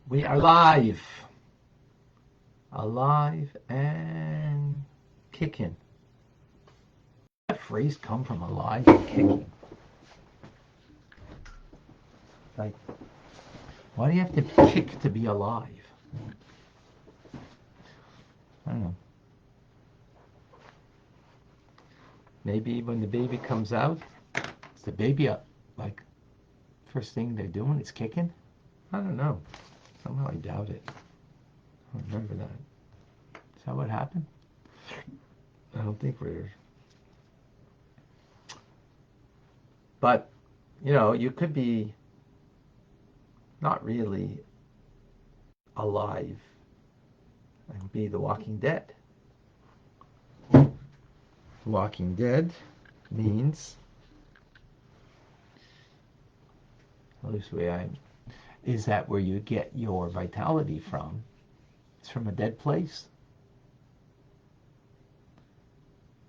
We are live. Alive and kicking. That phrase come from alive and kicking. Like, why do you have to kick to be alive? I don't know. Maybe when the baby comes out, is the baby up? Like, first thing they're doing is kicking? I don't know. Somehow I doubt it. I don't remember that. Is that what happened? I don't think we're... But, you know, you could be not really alive and be the Walking Dead. Walking Dead means, at least the way is that where you get your vitality from? It's from a dead place.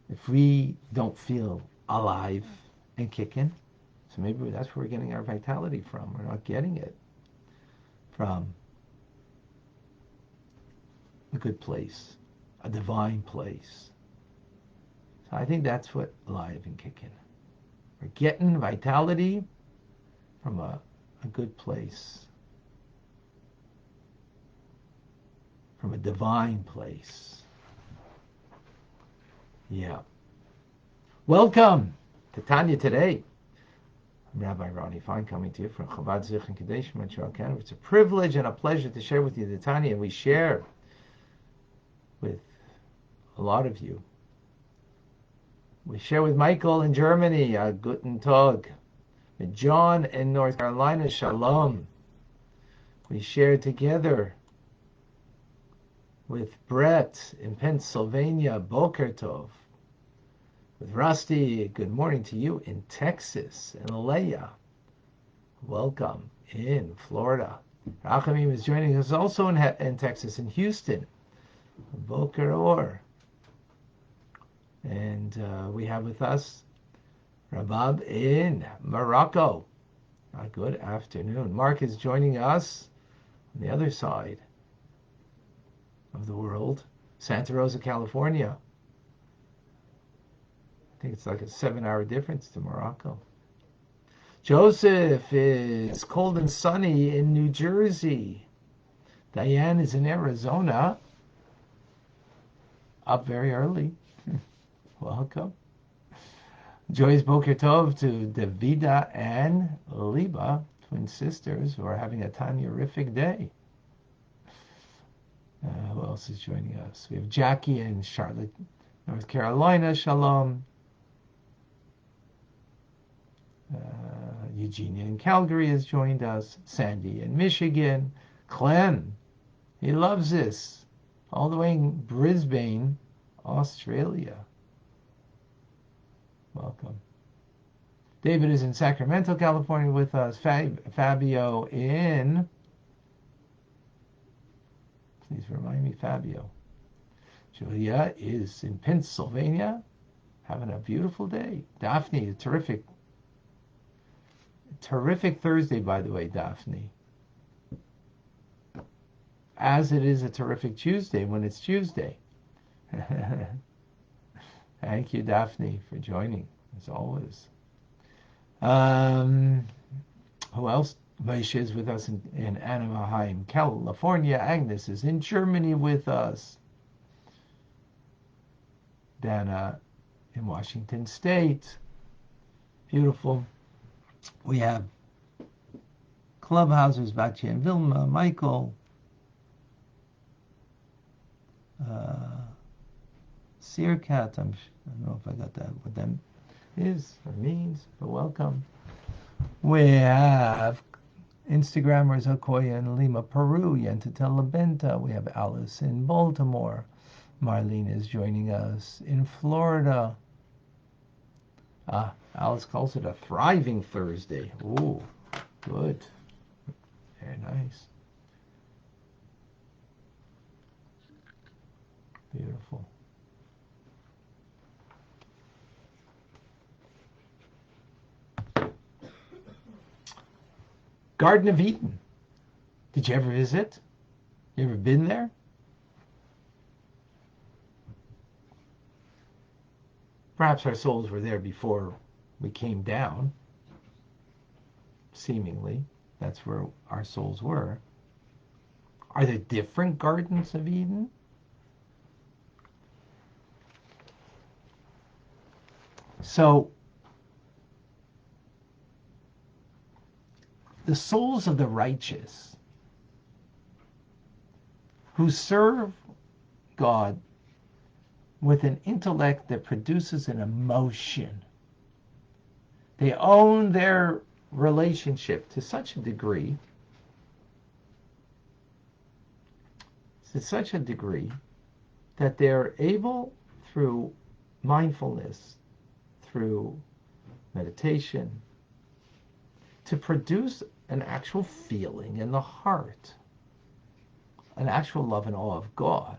If we don't feel alive and kicking, so maybe that's where we're getting our vitality from. We're not getting it from a good place, a divine place. So I think that's what alive and kicking. We're getting vitality from a good place, from a divine place. Yeah. Welcome to Tanya today. I'm Rabbi Ronnie Fine, coming to you from Chabad Zich and Kadesh, Montreal, Canada. It's a privilege and a pleasure to share with you the Tanya, and we share with a lot of you. We share with Michael in Germany, Guten Tag. With John in North Carolina, Shalom. We share together with Brett in Pennsylvania, Boker Tov. With Rusty, good morning to you in Texas. And Leah, welcome in Florida. Rachamim is joining us also in Texas, in Houston. Boker Or. And we have with us Rabbi in Morocco. Good afternoon. Mark is joining us on the other side of the world, Santa Rosa, California. I think it's like a 7-hour difference to Morocco. Joseph is cold and sunny in New Jersey. Diane is in Arizona. Up very early. Welcome. Joy's Boker Tov to Davida and Liba, twin sisters, who are having a Tanya-rific day. Who else is joining us? We have Jackie in Charlotte, North Carolina. Shalom. Eugenia in Calgary has joined us. Sandy in Michigan. Clem, he loves this. All the way in Brisbane, Australia. Welcome. David is in Sacramento, California with us. Fabio in... Please remind me, Fabio. Julia is in Pennsylvania, having a beautiful day. Daphne, terrific Thursday, by the way, Daphne. As it is a terrific Tuesday when it's Tuesday. Thank you, Daphne, for joining, as always. Who else? Moshe is with us in Anaheim, California. Agnes is in Germany with us. Dana in Washington State. Beautiful. We have Clubhousers, Batya and Vilma, Michael. Searcat, I don't know if I got that, what that is or means, but welcome. We have Instagrammers Okoya in Lima, Peru, Yentata Labenta. We have Alice in Baltimore. Marlene is joining us in Florida. Alice calls it a thriving Thursday. Ooh, good. Very nice. Beautiful. Garden of Eden. Did you ever visit? You ever been there? Perhaps our souls were there before we came down. Seemingly, that's where our souls were. Are there different gardens of Eden? So, the souls of the righteous who serve God with an intellect that produces an emotion, they own their relationship to such a degree, that they're able, through mindfulness, through meditation, to produce an actual feeling in the heart, an actual love and awe of God.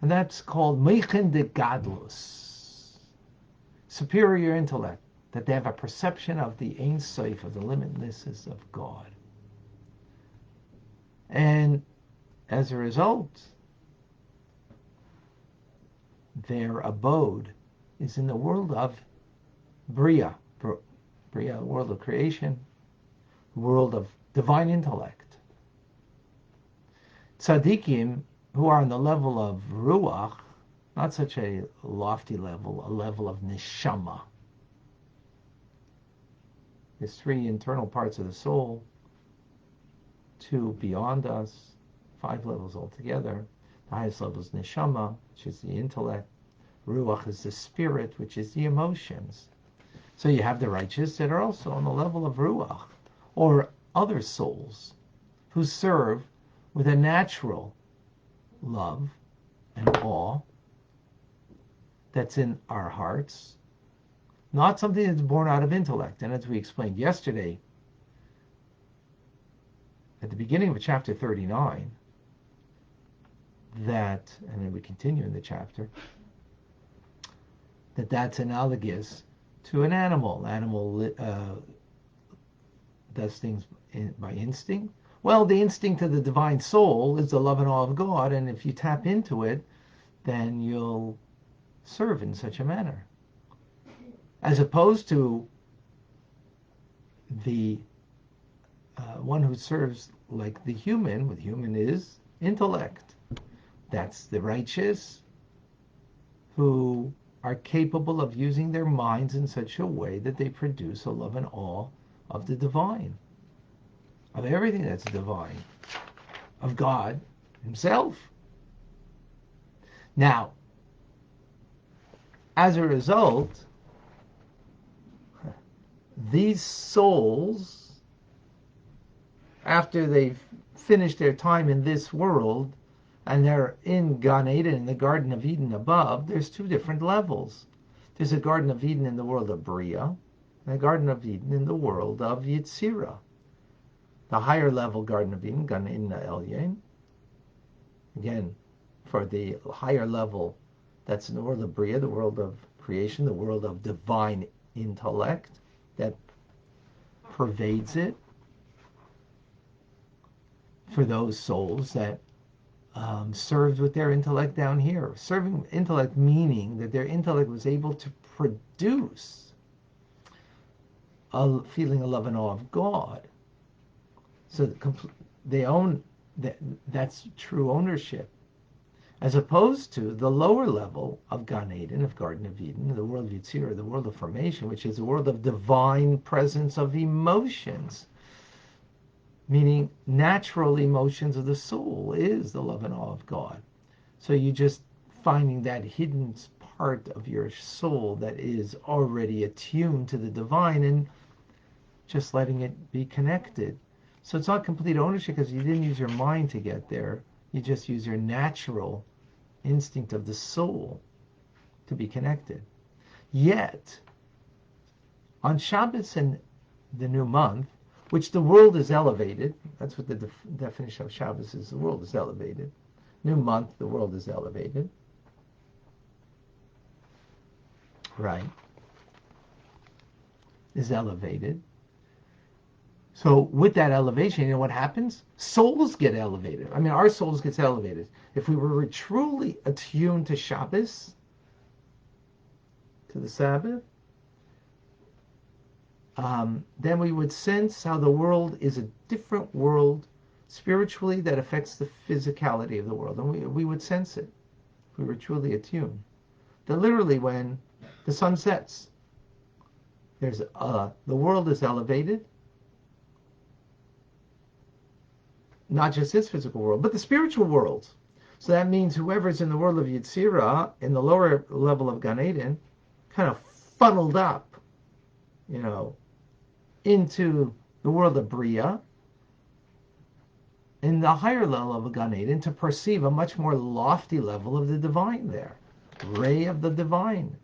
And that's called Meichen de Gadlus, superior intellect, that they have a perception of the Ein Sof, of the limitlessness of God. And as a result, their abode is in the world of Bria, the world of creation, the world of divine intellect. Tzaddikim, who are on the level of Ruach, not such a lofty level, a level of Neshama. There's 3 internal parts of the soul, 2 beyond us, 5 levels altogether. The highest level is Neshama, which is the intellect. Ruach is the spirit, which is the emotions. So you have the righteous that are also on the level of Ruach, or other souls who serve with a natural love and awe that's in our hearts, not something that's born out of intellect. And as we explained yesterday, at the beginning of chapter 39, and then we continue in the chapter, that's analogous to an animal. Animal does things by instinct. Well, the instinct of the divine soul is the love and awe of God, and if you tap into it, then you'll serve in such a manner. As opposed to the one who serves like the human, with human is intellect. That's the righteous who are capable of using their minds in such a way that they produce a love and awe of the divine, of everything that's divine, of God himself. Now, as a result, these souls, after they've finished their time in this world, and they're in Gan Eden, in the Garden of Eden above, there's 2 different levels. There's a Garden of Eden in the world of Bria, and a Garden of Eden in the world of Yetzirah. The higher level Garden of Eden, Gan Eden Elyon, again, for the higher level, that's in the world of Bria, the world of creation, the world of divine intellect that pervades it. For those souls that served with their intellect down here. Serving intellect meaning that their intellect was able to produce a feeling of love and awe of God. So they own that. That's true ownership, as opposed to the lower level of Gan Eden, of Garden of Eden, the world of Yetzirah, the world of formation, which is the world of divine presence of emotions. Meaning natural emotions of the soul is the love and awe of God. So you just finding that hidden part of your soul that is already attuned to the divine and just letting it be connected. So it's not complete ownership because you didn't use your mind to get there. You just use your natural instinct of the soul to be connected. Yet, on Shabbos and the new month, which the world is elevated. That's what the definition of Shabbos is. The world is elevated. New month, the world is elevated. Right. Is elevated. So with that elevation, you know what happens? Souls get elevated. I mean, our souls gets elevated. If we were truly attuned to Shabbos, to the Sabbath, then we would sense how the world is a different world spiritually that affects the physicality of the world. And we would sense it if we were truly attuned. That literally when the sun sets, the world is elevated, not just this physical world, but the spiritual world. So that means whoever's in the world of Yetzirah, in the lower level of Gan Eden, kind of funneled up, into the world of Bria, in the higher level of Gan Eden, to perceive a much more lofty level of the divine there. Ray of the divine,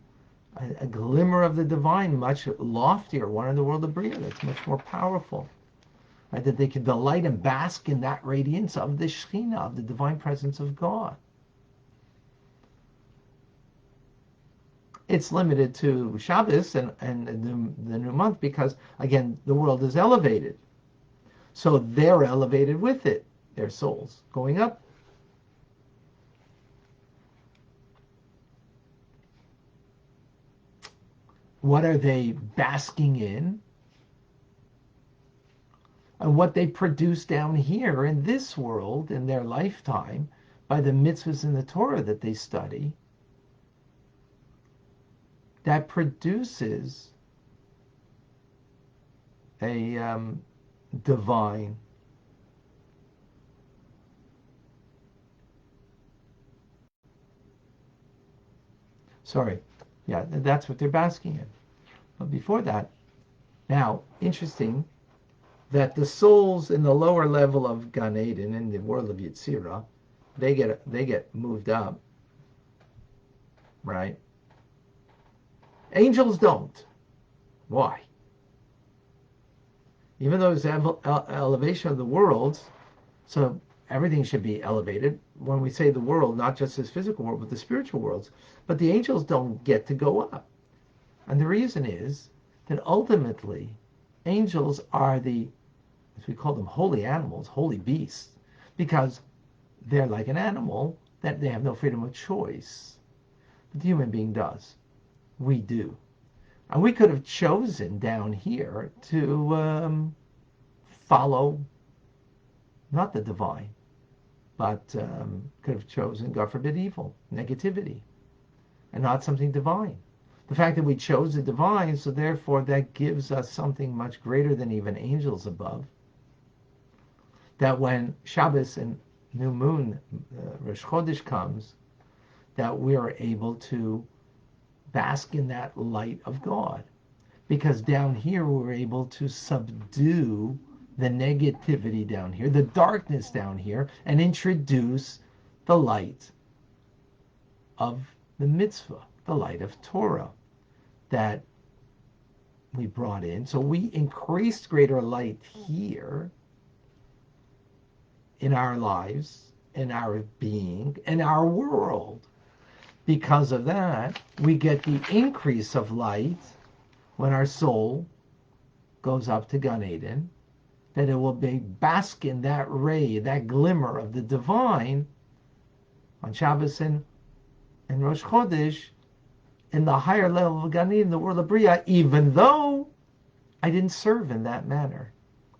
a glimmer of the divine, much loftier one in the world of Bria, that's much more powerful. Right? That they can delight and bask in that radiance of the Shekhinah, of the divine presence of God. It's limited to Shabbos and the new month because, again, the world is elevated. So they're elevated with it, their souls going up. What are they basking in? And what they produce down here in this world, in their lifetime, by the mitzvahs in the Torah that they study, that produces a divine that's what they're basking in. But before that, now, interesting that the souls in the lower level of Gan Eden, in the world of Yetzirah, they get moved up, right? Angels don't. Why? Even though it's elevation of the worlds, so everything should be elevated. When we say the world, not just this physical world, but the spiritual worlds. But the angels don't get to go up. And the reason is that ultimately, angels are as we call them, holy animals, holy beasts, because they're like an animal that they have no freedom of choice. But the human being does. We do. And we could have chosen down here to follow not the divine, but could have chosen, God forbid, evil, negativity, and not something divine. The fact that we chose the divine, so therefore that gives us something much greater than even angels above. That when Shabbos and new moon, Rosh Chodesh comes, that we are able to bask in that light of God. Because down here we're able to subdue the negativity down here, the darkness down here, and introduce the light of the mitzvah, the light of Torah that we brought in. So we increased greater light here in our lives, in our being, in our world. Because of that, we get the increase of light when our soul goes up to Gan Eden, that it will be bask in that ray, that glimmer of the divine on Shabbos and Rosh Chodesh, in the higher level of Gan Eden, the world of Bria, even though I didn't serve in that manner.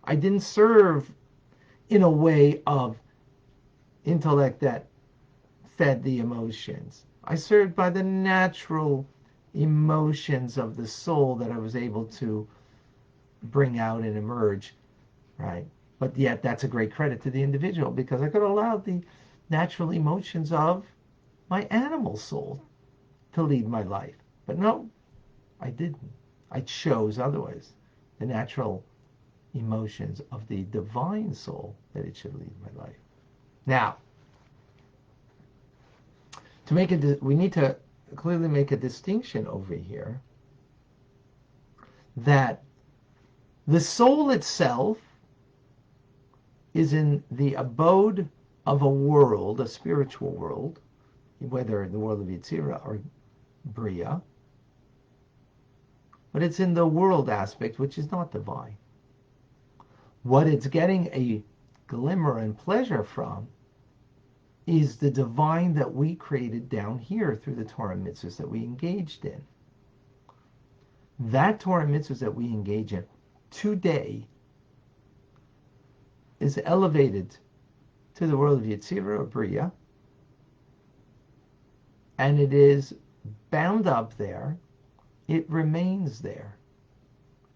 I didn't serve in a way of intellect that fed the emotions. I served by the natural emotions of the soul that I was able to bring out and emerge, right? But yet that's a great credit to the individual because I could allow the natural emotions of my animal soul to lead my life. But no, I didn't. I chose otherwise. The natural emotions of the divine soul that it should lead my life. Now, we need to clearly make a distinction over here that the soul itself is in the abode of a world, a spiritual world, whether the world of Yetzirah or Bria, but it's in the world aspect, which is not divine. What it's getting a glimmer and pleasure from is the divine that we created down here through the Torah mitzvahs that we engaged in. That Torah mitzvahs that we engage in today is elevated to the world of Yetzirah or Bria, and it is bound up there. It remains there.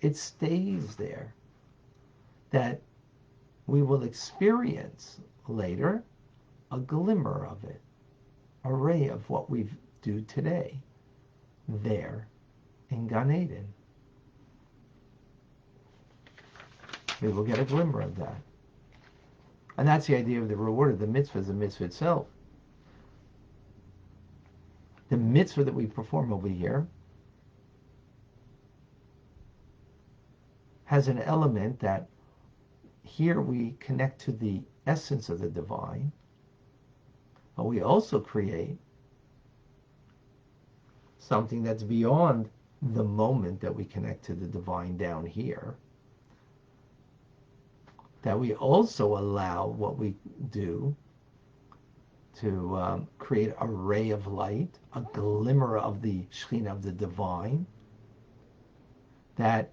It stays there. That we will experience later a glimmer of it, a ray of what we do today there in Gan Eden. We will get a glimmer of that. And that's the idea of the reward of the mitzvah, the mitzvah itself. The mitzvah that we perform over here has an element that here we connect to the essence of the divine, but we also create something that's beyond the moment that we connect to the divine down here, that we also allow what we do to create a ray of light, a glimmer of the Shekhinah, of the divine, that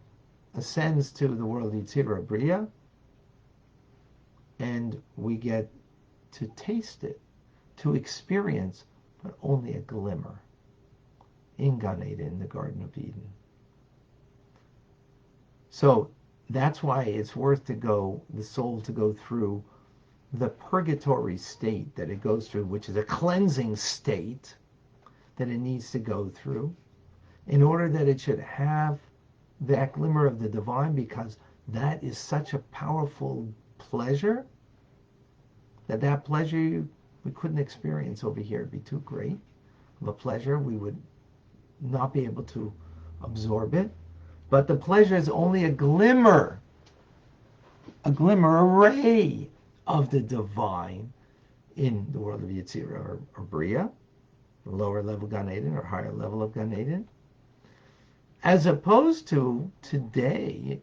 ascends to the world of Yetzirah Bria, and we get to taste it, to experience, but only a glimmer in Gan Eden, in the Garden of Eden. So that's why it's worth the soul to go through the purgatory state that it goes through, which is a cleansing state that it needs to go through in order that it should have that glimmer of the divine, because that is such a powerful pleasure that pleasure we couldn't experience over here. It'd be too great of a pleasure. We would not be able to absorb it. But the pleasure is only a glimmer, a ray of the divine in the world of Yetzirah or Bria, lower level Gan Eden or higher level of Gan Eden. As opposed to today,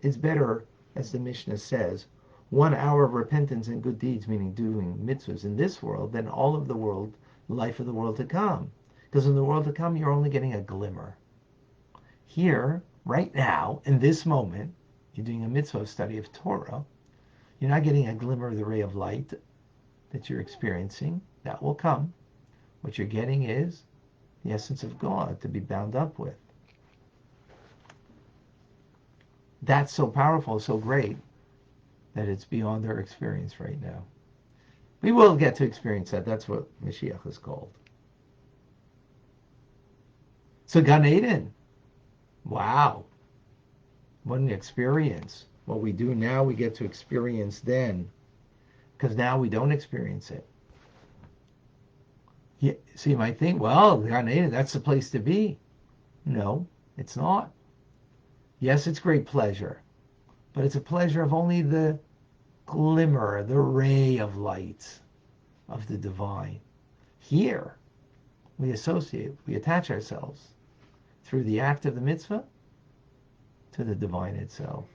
it's better, as the Mishnah says, 1 hour of repentance and good deeds, meaning doing mitzvahs in this world, than all of the world, life of the world to come. Because in the world to come, you're only getting a glimmer. Here, right now, in this moment, you're doing a mitzvah study of Torah. You're not getting a glimmer of the ray of light that you're experiencing. That will come. What you're getting is the essence of God to be bound up with. That's so powerful, so great, that it's beyond our experience right now. We will get to experience that. That's what Mashiach is called. So Gan Eden, wow, what an experience. What we do now, we get to experience then, because now we don't experience it. So you might think, well, Gan Eden, that's the place to be. No, it's not. Yes, it's great pleasure, but it's a pleasure of only the glimmer, the ray of light of the divine. Here, we associate, we attach ourselves through the act of the mitzvah to the divine itself,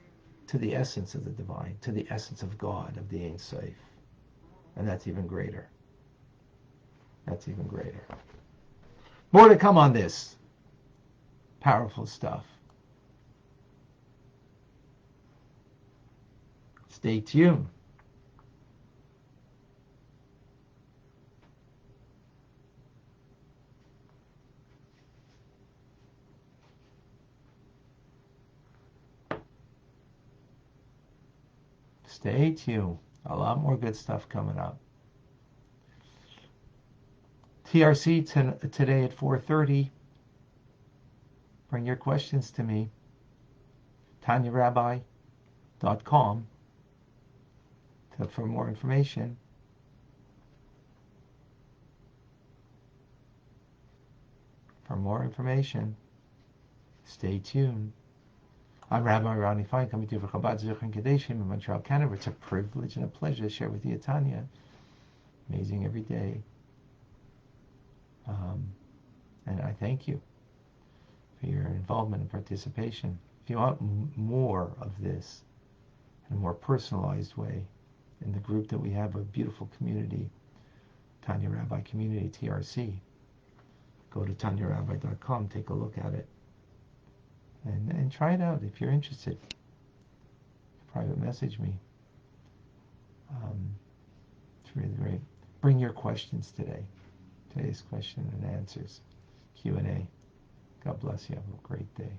to the essence of the divine, to the essence of God, of the Ein Sof. And that's even greater. That's even greater. More to come on this. Powerful stuff. Stay tuned. Stay tuned. A lot more good stuff coming up. TRC today at 4:30. Bring your questions to me. TanyaRabbi.com for more information. For more information, stay tuned. I'm Rabbi Ronnie Fine, coming to you for Chabad.Chabad in Montreal, Canada. It's a privilege and a pleasure to share with you, Tanya. Amazing every day. And I thank you for your involvement and participation. If you want more of this, in a more personalized way in the group that we have, a beautiful community, Tanya Rabbi Community, TRC. Go to TanyaRabbi.com, take a look at it, and try it out if you're interested. Private message me. It's really great. Bring your questions today. Today's question and answers. Q&A. God bless you. Have a great day.